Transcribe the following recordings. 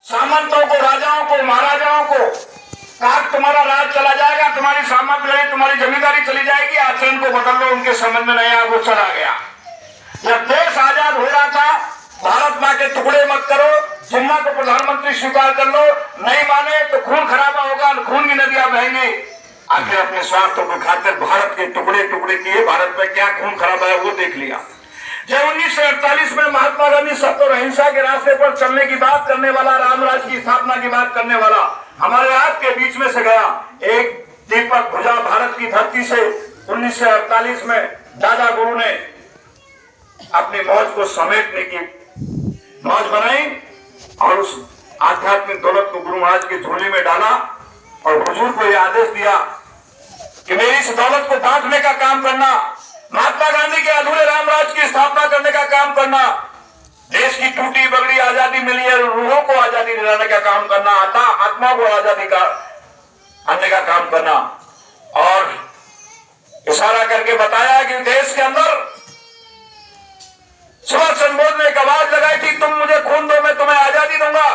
सामंतों को, राजाओं को, महाराजाओं को कहा तुम्हारा राज चला जाएगा, तुम्हारी सामंत लड़ी, तुम्हारी जमींदारी चली जाएगी, आचरण को बदल लो। उनके समझ में नहीं आया, वो चला गया। जब देश आजाद हो रहा था, भारत मां के टुकड़े मत करो, जिन्ना को प्रधानमंत्री स्वीकार कर लो, नहीं माने तो खून खराबा होगा, खून की नदियां बहेंगी। आखिर अपने स्वार्थों की खातिर भारत के टुकड़े टुकड़े किए, भारत में क्या खून खराबा है वो देख लिया। जब 1948 में महात्मा गांधी सत्य और अहिंसा के रास्ते पर चलने की बात करने वाला, रामराज की स्थापना की बात करने वाला हमारे आपके बीच में से गया, एक दीपक बुझा भारत की धरती से 1948 में दादा गुरु ने अपनी मौज को समेटने की मौज बनाई और उस आध्यात्मिक दौलत को गुरु महाराज की झोली में डाला और हुजूर को यह आदेश दिया कि मेरी इस दौलत को बांटने का काम करना, महात्मा गांधी के अधूरे रामराज की स्थापना करने का काम करना, देश की टूटी बगड़ी आजादी मिली है, रूहों को आजादी दिलाने का काम करना, आत्मा को आजादी का आने का काम करना। और इशारा करके बताया कि देश के अंदर सुभाष चंद्र बोस ने एक आवाज लगाई थी, तुम मुझे खून दो, मैं तुम्हें आजादी दूंगा।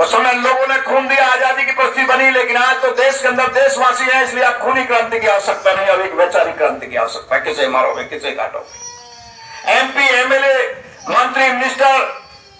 उस समय लोगों ने खून दिया, आजादी की प्रस्ती बनी। लेकिन आज तो देश के अंदर देशवासी हैं, इसलिए अब खूनी क्रांति की आवश्यकता नहीं, अब एक वैचारिक क्रांति की आवश्यकता है। किसे मारोगे, किसे काटोगे। एमपी, एमएलए, मंत्री, मिनिस्टर,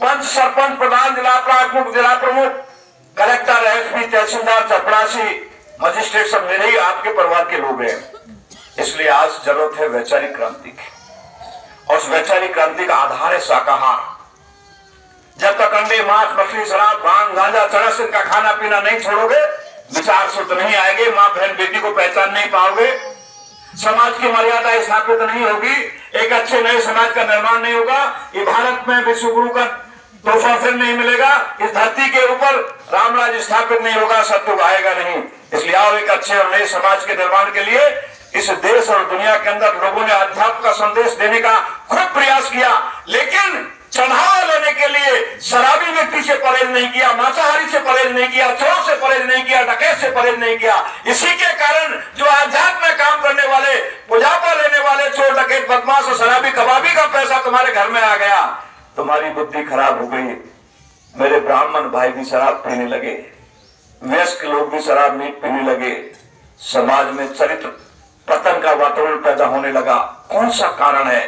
पंच, सरपंच, प्रधान, जिला प्रमुख, कलेक्टर, एसपी, तहसीलदार, चपरासी, मजिस्ट्रेट सब मेरे ही आपके परिवार के लोग हैं। इसलिए आज जरूरत है वैचारिक क्रांति की, और उस वैचारिक क्रांति का आधार है शाकाहार। जब तक अंडे, मांस, मछली, शराब, भांग, गांजा, चरस इनका खाना पीना नहीं छोड़ोगे, विचार शुद्ध नहीं आएंगे, मां बहन बेटी को पहचान नहीं पाओगे, समाज की मर्यादा स्थापित नहीं होगी, एक अच्छे नए समाज का निर्माण नहीं होगा, ये भारत में विश्व गुरु का तोहफा फिर नहीं मिलेगा, इस धरती के ऊपर रामराज स्थापित नहीं होगा, सत्युग आएगा नहीं। इसलिए आओ एक अच्छे और नए समाज के निर्माण के लिए इस देश और दुनिया के अंदर लोगों ने अध्यात्म का संदेश देने का खूब प्रयास किया, लेकिन चढ़ावा लेने के लिए शराबी व्यक्ति से परहेज नहीं किया, मांसाहारी से परहेज नहीं किया, चोर से परहेज नहीं किया, डकैत से परहेज नहीं किया। इसी के कारण जो आध्यात्म में काम करने वाले, पुजापा लेने वाले चोर, डकैत, बदमाश और शराबी कबाबी का पैसा तुम्हारे घर में आ गया, तुम्हारी बुद्धि खराब हो गई। मेरे ब्राह्मण भाई भी शराब पीने लगे, वयस्क लोग भी शराब पीने लगे, समाज में चरित्र पतन का वातावरण पैदा होने लगा। कौन सा कारण है?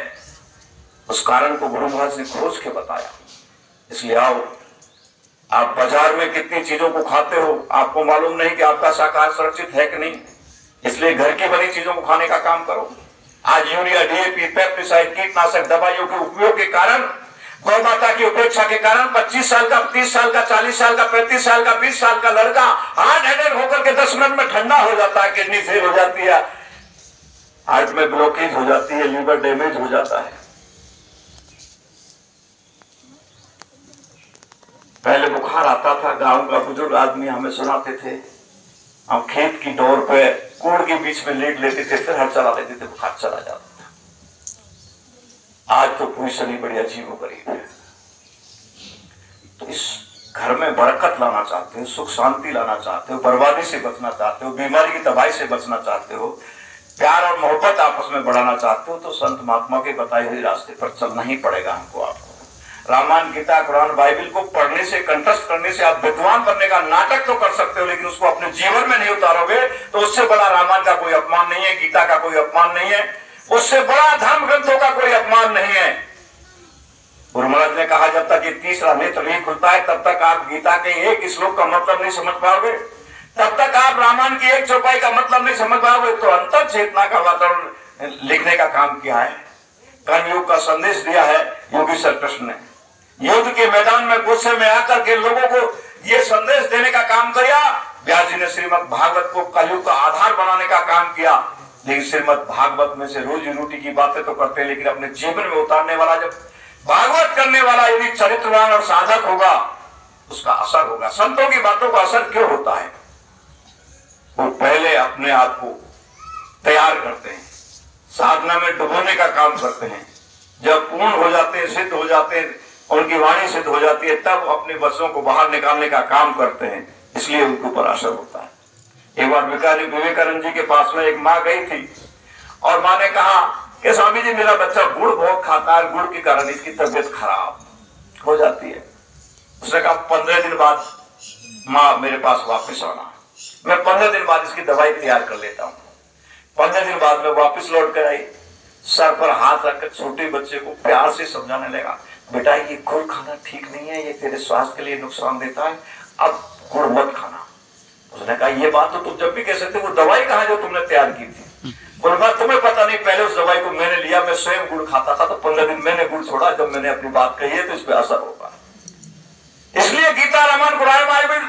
उस कारण को गुरु महाराज ने खोज के बताया। इसलिए आओ, आप बाजार में कितनी चीजों को खाते हो, आपको मालूम नहीं कि आपका शाकाहार सुरक्षित है कि नहीं, इसलिए घर की बनी चीजों को खाने का काम करो। आज यूरिया, डीएपी, पेस्टिसाइड, कीटनाशक दवाइयों के उपयोग के कारण, गौ माता की उपेक्षा के कारण 25 साल का, 30 साल का, 40 साल का, 35 साल का, 20 साल का लड़का हार्ट अटैक होकर के 10 मिनट में ठंडा हो जाता है, किडनी फेल हो जाती है, हार्ट में ब्लॉकेज हो जाती है, लीवर डैमेज हो जाता है। पहले बुखार आता था, गांव का बुजुर्ग आदमी हमें सुनाते थे, हम खेत की डोर पे कूड़ के बीच में लेट लेते थे, फिर हर चला लेते थे, बुखार चला जाता था। आज तो पोजीशन ही बड़ी अजीब हो गई है। तो इस घर में बरकत लाना चाहते हो, सुख शांति लाना चाहते हो, बर्बादी से बचना चाहते हो, बीमारी की तबाही से बचना चाहते हो, प्यार और मोहब्बत आपस में बढ़ाना चाहते हो, तो संत महात्मा के बताए हुए रास्ते पर चलना ही पड़ेगा हमको। आपको रामायण, गीता, कुरान, बाइबिल को पढ़ने से, कंठस्थ करने से आप विद्वान बनने का नाटक तो कर सकते हो, लेकिन उसको अपने जीवन में नहीं उतारोगे तो उससे बड़ा रामायण का कोई अपमान नहीं है, गीता का कोई अपमान नहीं है, उससे बड़ा धर्म ग्रंथों का कोई अपमान नहीं है। गुरु महाराज ने कहा, जब तक ये तीसरा नेत्र नहीं खुलता है तब तक आप गीता के एक श्लोक का मतलब नहीं समझ पाओगे, तब तक आप रामायण की एक चौपाई का मतलब नहीं समझ पाओगे। तो अंतर चेतना का वातावरण लिखने का काम किया है, कर्मयोग का संदेश दिया है योगी श्री कृष्ण ने। युद्ध के मैदान में गुस्से में आकर के लोगों को ये संदेश देने का काम किया। व्यास जी ने श्रीमद् भागवत को कलयुग का आधार बनाने का काम किया, लेकिन श्रीमद् भागवत में से रोजी रोटी की बातें तो करते हैं, लेकिन अपने जीवन में उतारने वाला, जब भागवत करने वाला यदि चरित्रवान और साधक होगा, उसका असर होगा। संतों की बातों का असर क्यों होता है? वो पहले अपने आप को तैयार करते हैं, साधना में डुबोने का काम करते हैं, जब पूर्ण हो जाते हैं, सिद्ध हो जाते हैं, उनकी वाणी सिद्ध हो जाती है, तब अपने बच्चों को बाहर निकालने का काम करते हैं, इसलिए उनके ऊपर असर होता है। एक बार विवेकानंद जी के पास में एक माँ गई थी और माँ ने कहा कि स्वामी जी, मेरा बच्चा गुड़ बहुत खाता है, गुड़ के कारण इसकी तबीयत खराब हो जाती है। उसने कहा 15 दिन बाद माँ मेरे पास वापस आना। मैं 15 दिन बाद इसकी दवाई तैयार कर लेता हूँ। 15 दिन बाद में वापस लौट कर आई, सर पर हाथ रखकर छोटे बच्चे को प्यार से समझाने लगा, बेटा ये गुड़ खाना ठीक नहीं है, ये तेरे स्वास्थ्य के लिए नुकसान देता है, अब गुड़ मत खाना। उसने कहा ये बात तो तुम जब भी कह सकते, वो दवाई कहाँ जो तुमने तैयार की थी? बोला तुम्हें पता नहीं, पहले उस दवाई को मैंने लिया, मैं स्वयं गुड़ खाता था, तो 15 दिन मैंने गुड़ छोड़ा, जब मैंने अपनी बात कही है तो इस पर असर होगा। इसलिए गीता, रामायण, कुरान, बाइबल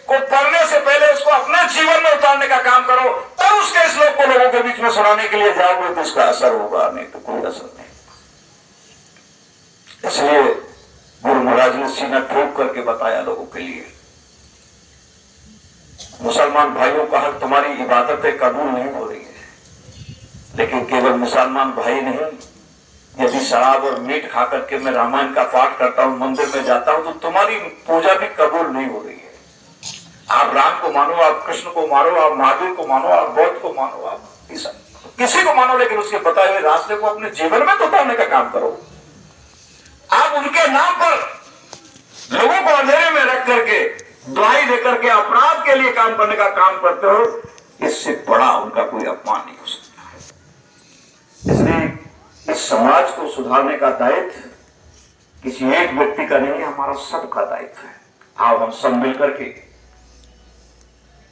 को पढ़ने से पहले उसको अपने जीवन में उतारने का काम करो, तब उसके श्लोक को लोगों के बीच में सुनाने के लिए जाओगे तो इसका असर होगा, नहीं तो कोई असर नहीं। इसलिए गुरु महाराज ने सीना ठोक करके बताया लोगों के लिए, मुसलमान भाइयों का हक, तुम्हारी इबादतें कबूल नहीं हो रही है, लेकिन केवल मुसलमान भाई नहीं, यदि शराब और मीट खा करके मैं रामायण का पाठ करता हूं, मंदिर में जाता हूं, तो तुम्हारी पूजा भी कबूल नहीं हो रही है। आप राम को मानो, आप कृष्ण को मानो, आप महावीर को मानो, आप बौद्ध को मानो, आप किसी को मानो, लेकिन उसके बताए हुए रास्ते को अपने जीवन में तो उतारने का काम करो। आप उनके नाम पर लोगों को अंधेरे में रख करके, दुहाई देकर के अपराध के लिए काम करने का काम करते हो, इससे बड़ा उनका कोई अपमान नहीं हो सकता। इसलिए इस समाज को सुधारने का दायित्व किसी एक व्यक्ति का नहीं, हमारा सबका दायित्व है। आओ हम सब मिलकर के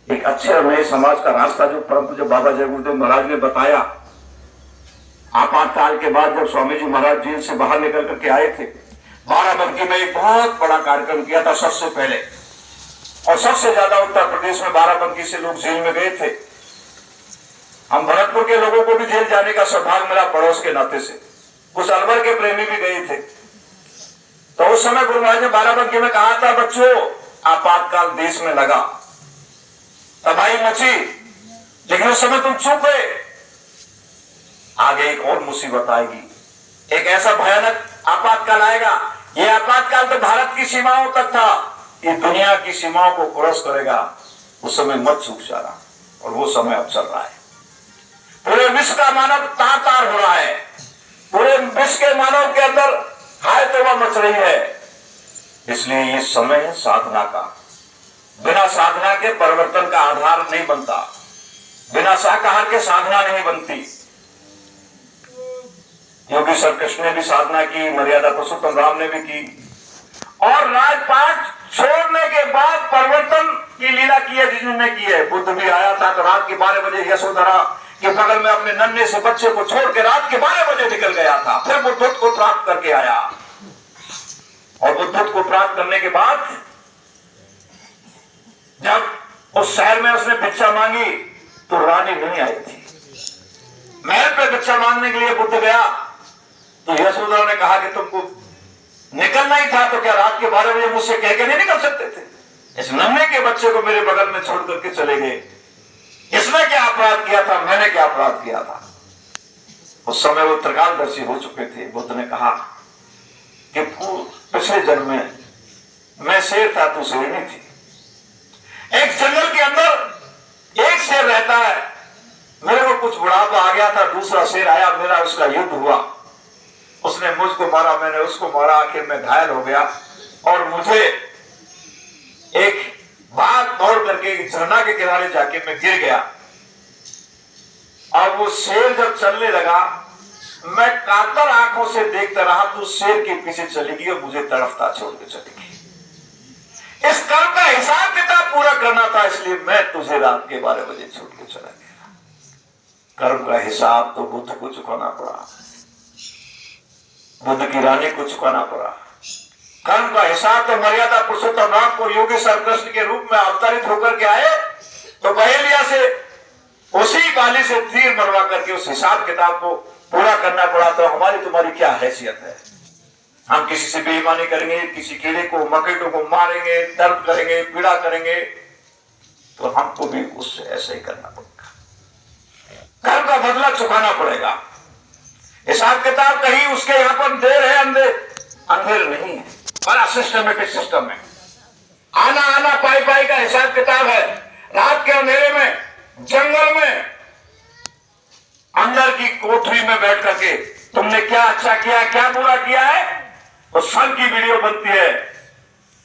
एक अच्छे और नए समाज का रास्ता, जो परम पूज्य बाबा जय गुरुदेव महाराज ने बताया, आपातकाल के बाद जब स्वामी जी महाराज जेल से बाहर निकल करके आए थे, बाराबंकी में एक बहुत बड़ा कार्यक्रम किया था सबसे पहले, और सबसे ज्यादा उत्तर प्रदेश में बाराबंकी से लोग जेल में गए थे। हम भरतपुर के लोगों को भी जेल जाने का सौभाग्य मिला पड़ोस के नाते से, कुछ अलवर के प्रेमी भी गए थे। तो उस समय गुरु महाराज ने बाराबंकी में कहा था, बच्चों आपातकाल देश में लगा, तबाही मची, लेकिन उस समय तुम चुप गए, आगे एक और मुसीबत आएगी, एक ऐसा भयानक आपातकाल आएगा। यह आपातकाल तो भारत की सीमाओं तक था, ये दुनिया की सीमाओं को क्रॉस करेगा। उस समय मत चूक जाना, और वो समय अब चल रहा है। पूरे विश्व का मानव तार हो रहा है, पूरे विश्व के मानव के अंदर हाय तौबा मच रही है। इसलिए ये समय है साधना का। बिना साधना के परिवर्तन का आधार नहीं बनता, बिना शाकाहार के साधना नहीं बनती। योगी सर कृष्ण ने भी साधना की, मर्यादा पुरुषोत्तम राम ने भी की, और राजपाट छोड़ने के बाद परिवर्तन की लीला की है जिन्होंने की है। बुद्ध भी आया था तो रात के 12 बजे यशोधरा के बगल में अपने नन्हे से बच्चे को छोड़ के रात के 12 बजे निकल गया था, फिर बुद्ध को प्राप्त करके आया। और बुद्ध को प्राप्त करने के बाद जब उस शहर में उसने भिक्षा मांगी तो रानी नहीं आई थी। महल पे भिक्षा मांगने के लिए बुद्ध गया तो यशोधरा ने कहा कि तुमको निकलना ही था तो क्या रात के 12 बजे मुझसे कह के नहीं निकल सकते थे? इस नन्हे के बच्चे को मेरे बगल में छोड़ करके चले गए। इसने क्या अपराध किया था, मैंने क्या अपराध किया था? उस समय वो त्रिकालदर्शी हो चुके थे। बुद्ध ने कहा कि पिछले जन्म में मैं शेर था, तू शेरनी थी। एक जंगल के अंदर एक शेर रहता है, मेरे को कुछ बुढ़ापा आ गया था, दूसरा शेर आया, मेरा उसका युद्ध हुआ, उसने मुझको मारा, मैंने उसको मारा, आखिर में घायल हो गया और मुझे एक बाघ दौड़ करके झरना के किनारे जाके मैं गिर गया। और वो शेर जब चलने लगा, मैं कातर आंखों से देखता रहा, तो शेर के पीछे चली गई और मुझे तड़फता छोड़ के चली गई। इस कर्म का हिसाब किताब पूरा करना था, इसलिए मैं तुझे रात के 12 बजे छोड़ के चला गया। कर्म का हिसाब तो बुद्ध को चुकाना पड़ा, बुद्ध की रानी को चुकाना पड़ा। कर्म का हिसाब तो मर्यादा पुरुषोत्तम राम को योगी सर कृष्ण के रूप में अवतरित होकर के आए तो बहेलिया से उसी बाली से तीर मरवा करके उस हिसाब किताब को पूरा करना पड़ा। तो हमारी तुम्हारी क्या हैसियत है? हम किसी से बेईमानी करेंगे, किसी कीड़े को मकड़ों को मारेंगे, दर्द करेंगे, पीड़ा करेंगे, तो हमको भी उससे ऐसा ही करना पड़ेगा। कर्म का बदला चुकाना पड़ेगा। हिसाब किताब कहीं उसके यहां पर देर है, अंधेर नहीं है, बड़ा सिस्टमेटिक सिस्टम है। आना आना पाई पाई का हिसाब किताब है। रात के अंधेरे में जंगल में अंदर की कोठरी में बैठ करके तुमने क्या अच्छा किया, क्या बुरा किया है, तो सन की वीडियो बनती है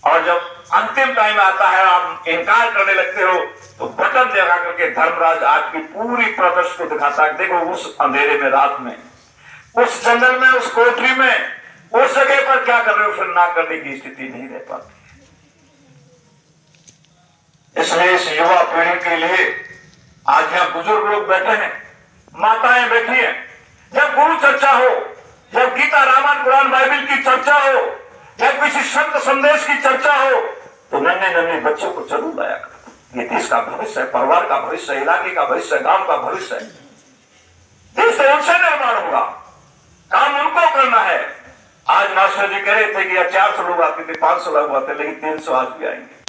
और जब अंतिम टाइम आता है आप इनकार करने लगते हो तो बटन दबा करके धर्मराज आपकी पूरी प्रदर्शन को दिखाता है। देखो उस अंधेरे में, रात में, उस जंगल में, उस कोठरी में, उस जगह पर क्या कर रहे हो, फिर ना करने की स्थिति नहीं रह पाती। इसलिए इस युवा पीढ़ी के लिए आज यहाँ बुजुर्ग लोग बैठे हैं, माताएं बैठी हैं, जब गुरु चर्चा हो, जब गीता रामायण कुरान बाइबल की चर्चा हो, जब किसी संत संदेश की चर्चा हो, तो नन्हे नन्हे बच्चों को जरूर लाया करता। ये देश का भविष्य है, परिवार का भविष्य है, इलाके का भविष्य है, गांव का भविष्य है। देश उनसे निर्माण होगा, काम उनको करना है। आज मास्टर जी कह रहे थे कि 400 लोग आते थे, 500 लोग आते, लेकिन 300 आज भी आएंगे।